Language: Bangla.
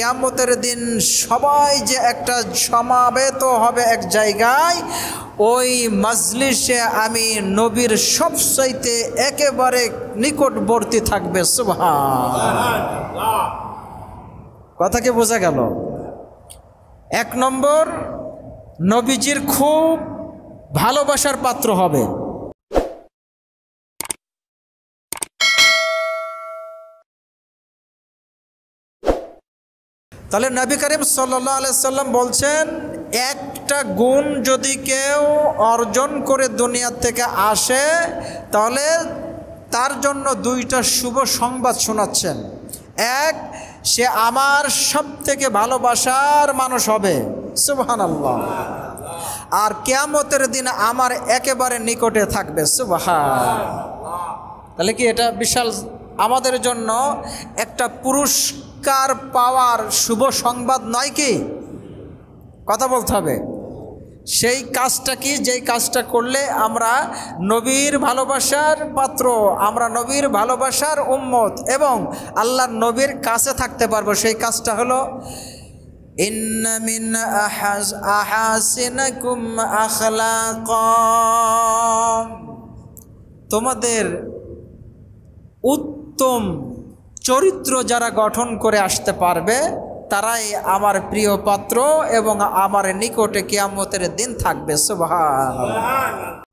কিয়ামতের দিন সবাই যে একটা সমাবেত হবে এক জায়গায়, ওই মজলিসে আমি নবীর সবচাইতে একেবারে নিকটবর্তী থাকবে। সুবহানাল্লাহ। কথা কি বোঝা গেল? এক নম্বর, নবীজির খুব ভালোবাসার পাত্র হবে। তাহলে নবী করিম সাল্লাল্লাহু আলাইহি সাল্লাম বলছেন, একটা গুণ যদি কেউ অর্জন করে দুনিয়া থেকে আসে, তাহলে তার জন্য দুইটা শুভ সংবাদ শোনাচ্ছেন। এক, সে আমার সবথেকে ভালোবাসার মানুষ হবে। সুবহানাল্লাহ। আর কিয়ামতের দিন আমার একেবারে নিকটে থাকবে। সুবহানাল্লাহ। তাহলে কি এটা বিশাল আমাদের জন্য একটা পুরস্কার পাওয়ার শুভ সংবাদ নয় কি? কথা বলতে হবে। সেই কাজটা কি? যেই কাজটা করলে আমরা নবীর ভালোবাসার পাত্র, আমরা নবীর ভালোবাসার উম্মত এবং আল্লাহর নবীর কাছে থাকতে পারবো। সেই কাজটা হলো, ইন্না মিন আহাসিনাকুম আখলাকাম, তোমাদের উত্তম চরিত্র যারা গঠন করে আসতে পারবে তারাই আমার প্রিয় পাত্র এবং আমার নিকটে কিয়ামতের দিন থাকবে। সুবহানাল্লাহ।